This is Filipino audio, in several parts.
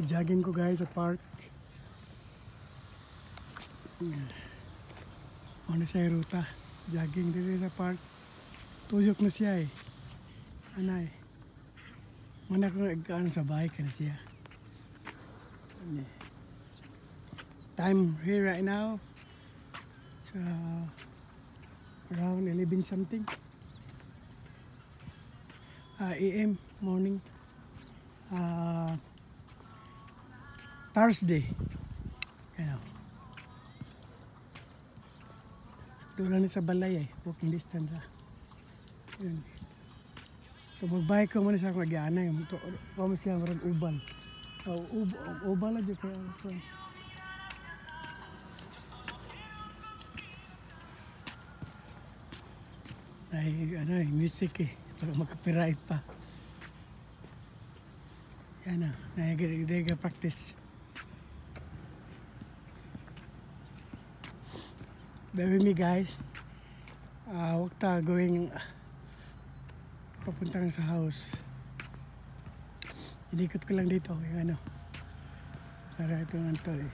Jogging ko guys sa park. Ano siya ruta. Jogging dito sa park. Tuyok na siya eh. Ano eh. Mana ko nagkaan sa bahay ka na siya. Time here right now. It's around 11 something. AM morning. Thursday. Doon lang sa balay eh. Walking distance ha. Yun. So magbike ko muna sa akong mag-ianay. Kamo siya marag ubal. Ubal lang dito. Ay, music eh. Para mag-copyright pa. Yan na. Nag-rega practice. Bear with me guys. Huwag ta going papuntang sa house. Inikot ko lang dito. Yung ano. Para ito nga ito eh.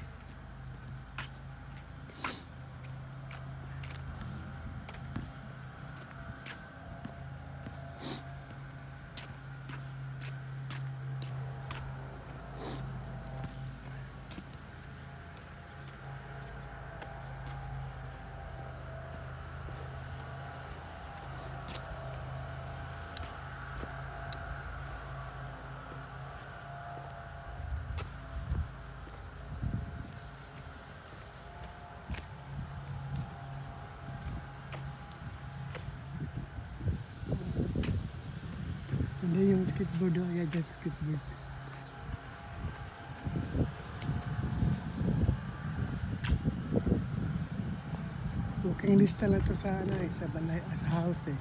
Hindi yung skateboard oh. Yeah, that's skateboard. Walking distance lang to sa ano eh, sa balay, sa house eh.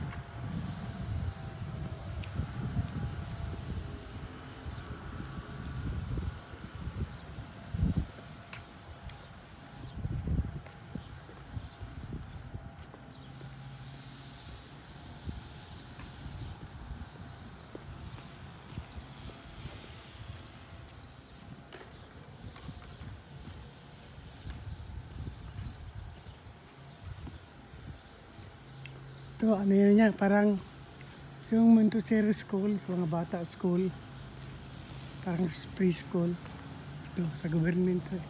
Ito, ano yun yan, parang yung Montessori school, sa mga bata school, parang preschool. Ito, sa government to eh.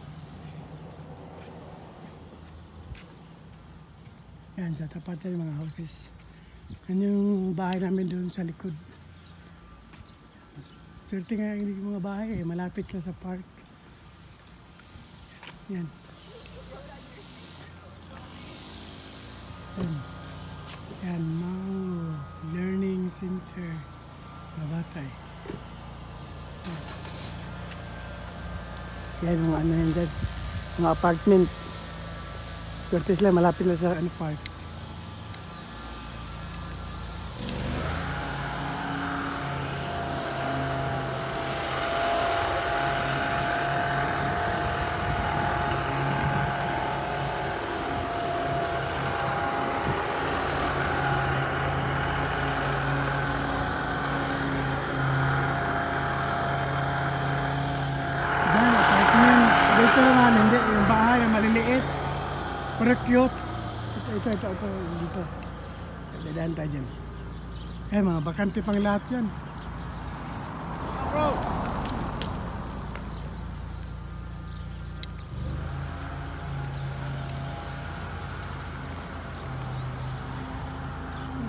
Yan, sa tapat yung mga houses. Yan yung bahay namin doon sa likod. Swerte nga yung mga bahay eh, malapit lang sa park. Yan. Yan, Mau Learning Center. Mga bata eh. Yan, mga ano yan dyan. Mga apartment. Swerte sila, malapit lang sa ano, park. Dito naman, hindi. Yung bahay na maliliit. Pero cute. Ito. Dito. Dadaan tayo dyan. Mga bakante pang lahat yan. Bro!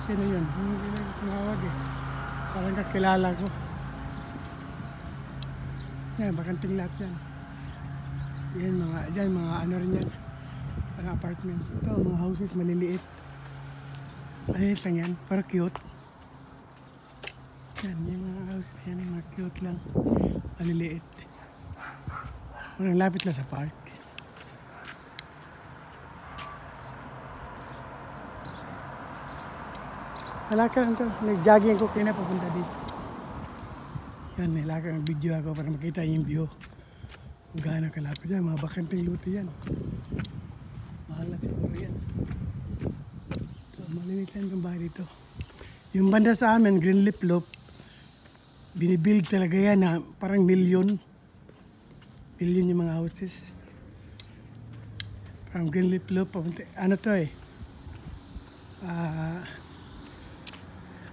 Sino yun? Hindi na tumawag eh. Parang kakilala ko. Bakanting lahat yan. Yan mga ano rin yan. Parang apartment. Ito, mga houses maliliit. Maliliit lang yan, pero cute. Yan, yung mga houses yan, yung mga cute lang. Maliliit. Parang lapit lang sa park. Nalaka lang ito. Nag-jogging ko kaya papunta dito. Yan, nalaka ng video ako para makita yung view. Kung gaano kalapit yan, mga bakanting luti yan. Mahal na siguro yan. So, maliit lang yung bahay dito. Yung banda sa amin, Green Leaf Loop, binibuild talaga yan na parang milyon. Million yung mga houses. From Greenleaf Loop, papunta, ano to eh,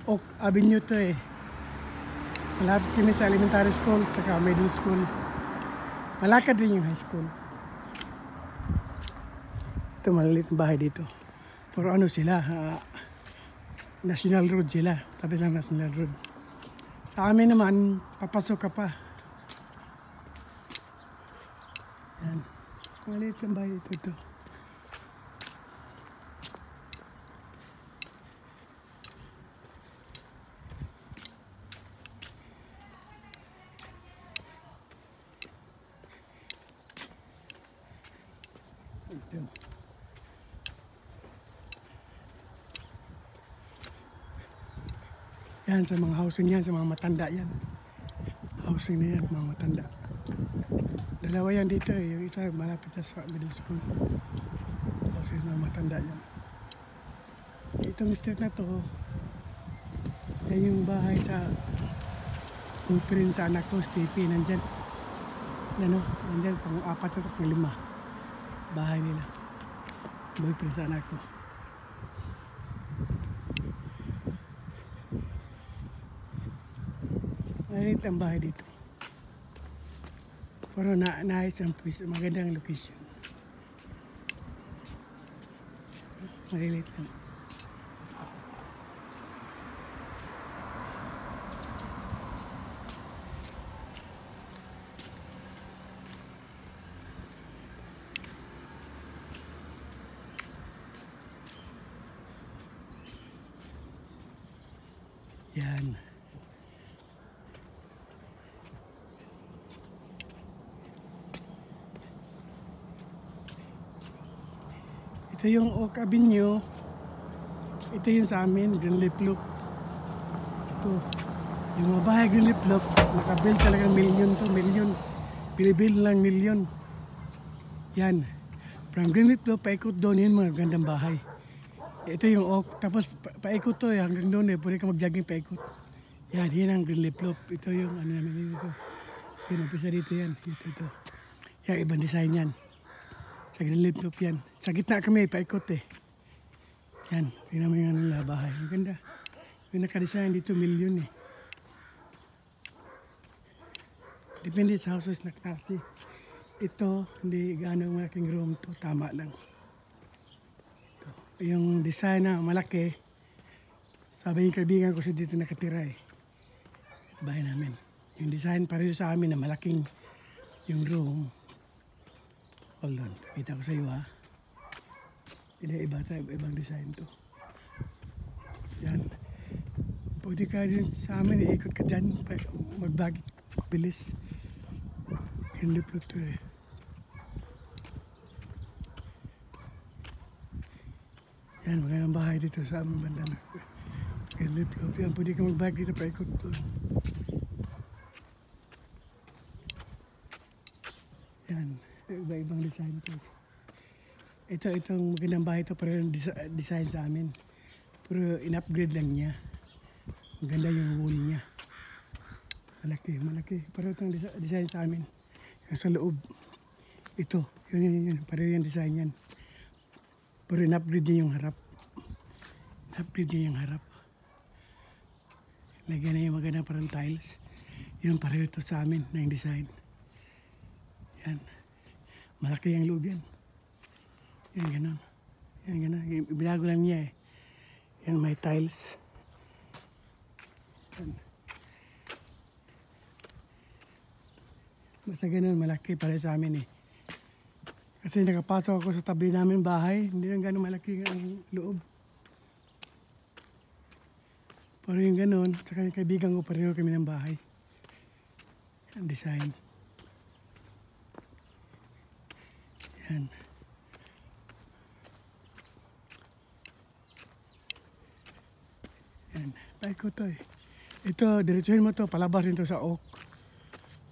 Oak Avenue to eh. Malapit kami sa elementary school, saka middle school. Malakad rin yung high school. Ito, maliliit na bahay dito. Pero ano sila, National Road sila. Tabi lang National Road. Sa amin naman, papasok ka pa. Yan. Maliliit na bahay ito. Ito. Yan, sa mga housing yan, sa mga matanda yan. Housing na yan, mga matanda. Dalawa yan dito eh, yung isa malapit sa middle school. Housing na mga matanda yan. Itong street na to, yan yung bahay sa boyfriend sa anak ko, Stevie, nandyan. Ano, nandyan, pang-4 at pang-5. Bahay nila. Boyfriend sa anak ko. Maliit ang bahay dito. Pero naayos ang pwesto. Magandang location. Malilit lang. Yan. Ito yung Oak Avenue. Ito yung sa amin, Greenleaf Loop. Ito. Yung mga bahay Greenleaf Loop, nakabuild talagang million to, million. Binibuild lang million. Yan. From Greenleaf Loop, paikot doon yun mga gandang bahay. Ito yung Oak. Tapos paikot to hanggang doon eh. Pwede ka mag-jogging paikot. Yan, yan ang Greenleaf Loop. Ito yung ano namin dito. Yung umpisa dito yan. Ito. Yan, ibang design yan. Sa Greenleaf Loop yan. Sa gitna kami, paikot eh. Yan, tingnan mo yung ano nila, bahay. Ang ganda. Yung nakadesign dito, million eh. Depende sa houses na klase. Ito, hindi gano'ng malaking room to. Tama lang. Ito. Yung design na malaki, sabi yung kaibigan ko siya dito nakatira eh. Bahay namin. Yung design pareho sa amin na malaking yung room. Hold on. Kita ko sa iyo ha. Hindi, ibang design to. Yan. Pwede ka din sa amin, iikot ka dyan. Magbagi. Bilis. Greenleaf to eh. Yan, magandang bahay dito sa aming banda na. Greenleaf yan. Pwede ka magbagi dito, paikot doon. Yan. Iba-ibang design to. Itong magandang bahay ito, pero yung design sa amin. Pero in-upgrade lang niya. Maganda yung wall niya. Malaki. Pero itong design sa amin. Yung sa loob. Ito. Yun. Pareho yung design yan. Pero in-upgrade niya yung harap. Lagyan na yung maganda parang tiles. Yun, pareho ito sa amin na yung design. Yan. Malaki yung loob yan. Yan, gano'n. Binago lang niya eh. Yan, may tiles. Yan. Basta gano'n, malaki para sa amin eh. Kasi nakapasok ako sa tabi namin bahay, hindi lang gano'n malaki ang loob. Pero yung gano'n, saka yung kaibigan ko pareho kami ng bahay. Ang design. Yan. Yan. Paikot to eh. Ito, diretsuhin mo to, palabas rin to sa Oak.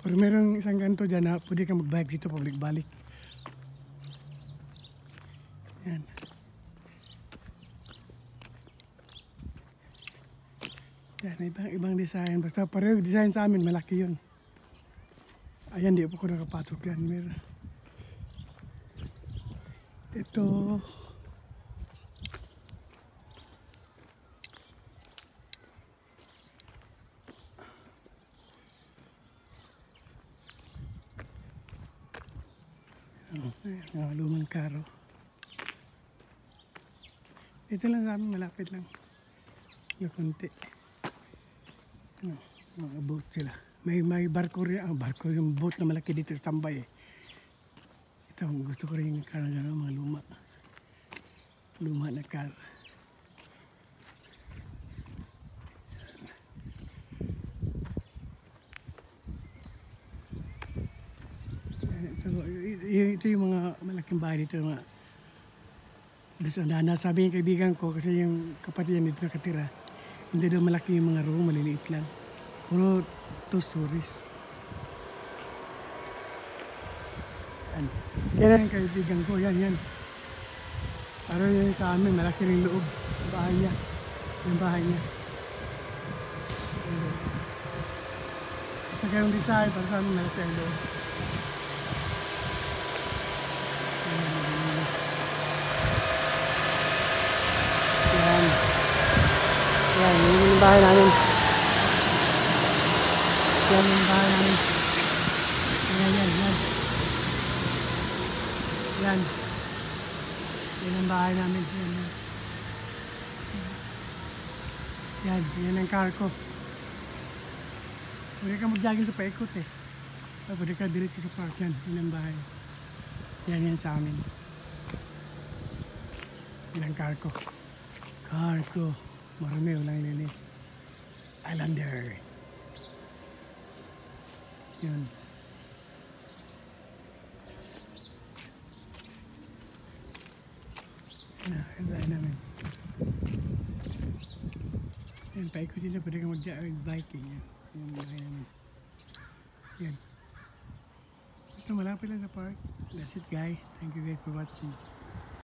Pero merong isang ganito dyan na pwede ka mag-bike dito, pabalik-balik. Yan. Yan, ibang design. Basta pareho design sa amin, malaki yun. Ayan, di po ko nakapasok yan. Meron. Ito. Mga lumang karo. Ito lang sa amin, malapit lang. Yung konti. Ano, mga boat sila. May barko rin, barko yung boat na malaki dito sa Tambay eh. Ito, gusto ko rin yung karo dyan, mga luma. Luma na karo. Ito yung mga malaking bahay dito. Mga, nasabi yung kaibigan ko kasi yung kapatid niya dito nakatira. Hindi daw malaki yung mga room, maliliit lang. Puro 2 stories. Yan. Kaya yung kaibigan ko, yan. Pero yun sa amin, malaki rin loob. Bahay niya. Yung bahay niya. Sa kayong design, para sa amin, malaki ang loob. Yan, yun yung bahay namin. Yan yung bahay namin. Yan. Yan. Yan ang bahay namin. Yan ang car ko. Pwede ka mag-jogging sa paikot eh. Pwede ka diretso sa park yan. Yan ang bahay. Yan sa amin. Yan ang car ko. Car ko. Marami, walang ilinis. Islander. Yan. Yan bahay namin. Yan, paikot dito. Pwede ka mag-biking. Yan bahay namin. Yan. Ito malapit lang sa park. That's it guys. Thank you guys for watching.